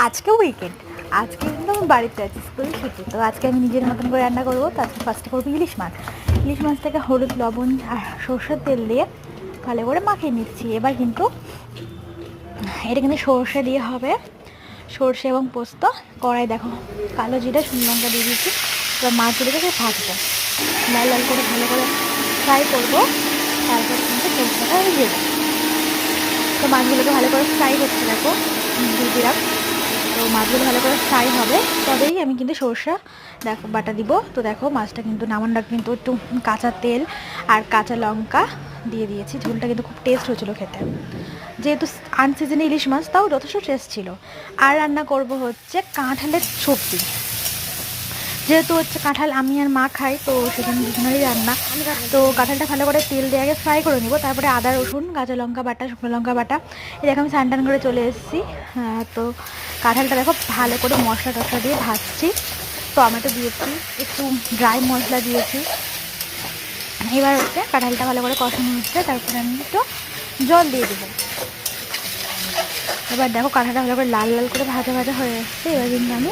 আজকে উইকেন্ড, আজকে কিন্তু আমি বাড়িতে আছি, স্কুল ছুটি। তো আজকে আমি নিজের মতন করে রান্না করবো। তো আজকে ফার্স্টে করবো ইলিশ মাছ। ইলিশ মাছটাকে হলুদ, লবণ আর সর্ষের তেল দিয়ে ভালো করে মাখিয়ে নিচ্ছি। এবার কিন্তু এটা কিন্তু সর্ষে দিয়ে হবে, সর্ষে এবং পোস্ত। কড়াই দেখো কালো জিরা, শুকনো লঙ্কা দিয়ে দিয়েছি। এবার মাছগুলোকে ভাজবো, লাল লাল করে ভালো করে ফ্রাই করবো। তারপর কিন্তু সর্ষেটা আমি দিয়ে দেবো। তো মাছগুলোকে ভালো করে ফ্রাই করতে দেখো দিয়ে দিলাম। তো মাছগুলো ভালো করে ফ্রাই হবে, তবেই আমি কিন্তু সর্ষে দেখো বাটা দিব। তো দেখো মাছটা কিন্তু নামানোর কিন্তু একটু কাঁচা তেল আর কাঁচা লঙ্কা দিয়ে দিয়েছি। ঝোলটা কিন্তু খুব টেস্ট হয়েছিল খেতে, যেহেতু আনসিজনে ইলিশ মাছ, তাও যথেষ্ট টেস্ট ছিল। আর রান্না করব হচ্ছে কাঁঠালের সবজি। যেহেতু হচ্ছে কাঁঠাল আমি আর মা খাই, তো সেখানে দুজনেরই রান্না। তো কাঁঠালটা ভালো করে তেল দিয়ে আগে ফ্রাই করে নিব, তারপরে আদা রসুন কাঁচা লঙ্কা বাটা, শুকনো লঙ্কা বাটা। এই দেখো আমি স্নান করে চলে এসেছি। তো কাঁঠালটা দেখো ভালো করে মশলা টশলা দিয়ে ভাজছি। টমেটো দিয়েছি, একটু ড্রাই মশলা দিয়েছি। এবার হচ্ছে কাঁঠালটা ভালো করে কষানো হচ্ছে, তারপরে আমি একটু জল দিয়ে দেবো। এবার দেখো কাঁঠালটা ভালো করে লাল লাল করে ভাজা ভাজা হয়ে যাচ্ছে। এবার কিন্তু আমি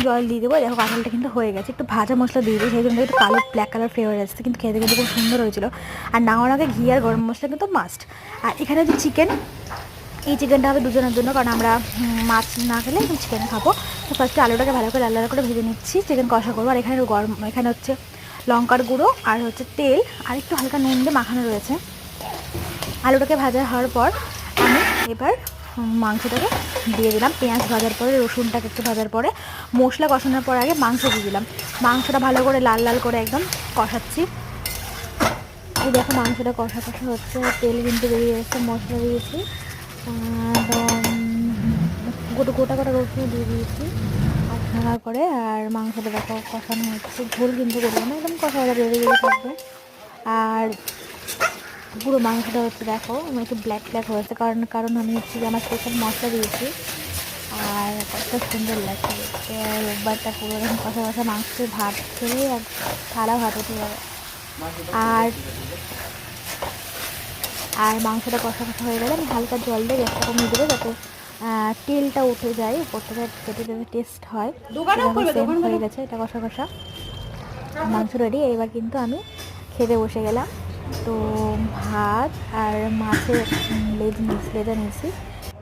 জল দিয়ে দেবো। দেখো কাঁঠালটা কিন্তু হয়ে গেছে। একটু ভাজা মশলা দিয়ে দিই, সেই জন্য একটু কালো ব্ল্যাক কালার ফ্লেভার আসছে, কিন্তু খেতে কিন্তু খুব সুন্দর হয়েছিল। আর নামানোর আগে ঘি আর গরম মশলা কিন্তু মাস্ট। আর এখানে যে চিকেন, এই চিকেনটা হবে দুজনের জন্য, কারণ আমরা মাছ না খেলে চিকেন খাবো। তো ফার্স্টে আলুটাকে ভালো করে লাল লাল করে ভেজে নিচ্ছি, চিকেন কষা করবো। আর এখানে এখানে হচ্ছে লঙ্কার গুঁড়ো আর হচ্ছে তেল আর একটু হালকা নুন দিয়ে মাখানো রয়েছে। আলুটাকে ভাজা হওয়ার পর আমি এবার মাংসটাকে দিয়ে দিলাম। পেঁয়াজ ভাজার পরে, রসুনটাকে একটু ভাজার পরে, মশলা কষানোর পর আগে মাংস দিয়ে দিলাম। মাংসটা ভালো করে লাল লাল করে একদম কষাচ্ছি। এই দেখো মাংসটা কষা কষা হচ্ছে, তেল কিন্তু বেরিয়ে এসেছে, মশলা দিয়েছি, গোটা গোটা গোটা রসুন দিয়ে দিয়েছি আর ঢাকা করে। আর মাংসটা দেখো কষানো হচ্ছে, ঝোল কিন্তু করবো না, একদম কষাটা বেড়ে বেড়ে থাকবে। আর পুরো মাংসটা হচ্ছে দেখো আমার একটু ব্ল্যাক ব্ল্যাক হয়েছে, কারণ আমি হচ্ছে যে আমার স্পেশাল মশলা দিয়েছি। আর কতটা সুন্দর লাগছে দেখতে। আর রোববারটা পুরো এরকম কষা কষা মাংসের ভাত খেলে আর সারা ভাত উঠে যাবে। আর আর মাংসটা কষা কষা হয়ে গেলে আমি হালকা জল দিয়ে গ্যাসটা কমিয়ে দেবো, যাতে তেলটা উঠে যায় উপর থেকে, যাতে যাতে টেস্ট হয়। সেম হয়ে গেছে, এটা কষা কষা মাংস রেডি। এবার কিন্তু আমি খেতে বসে গেলাম। তো ভাত আর মাছের লেজা নিয়েছি,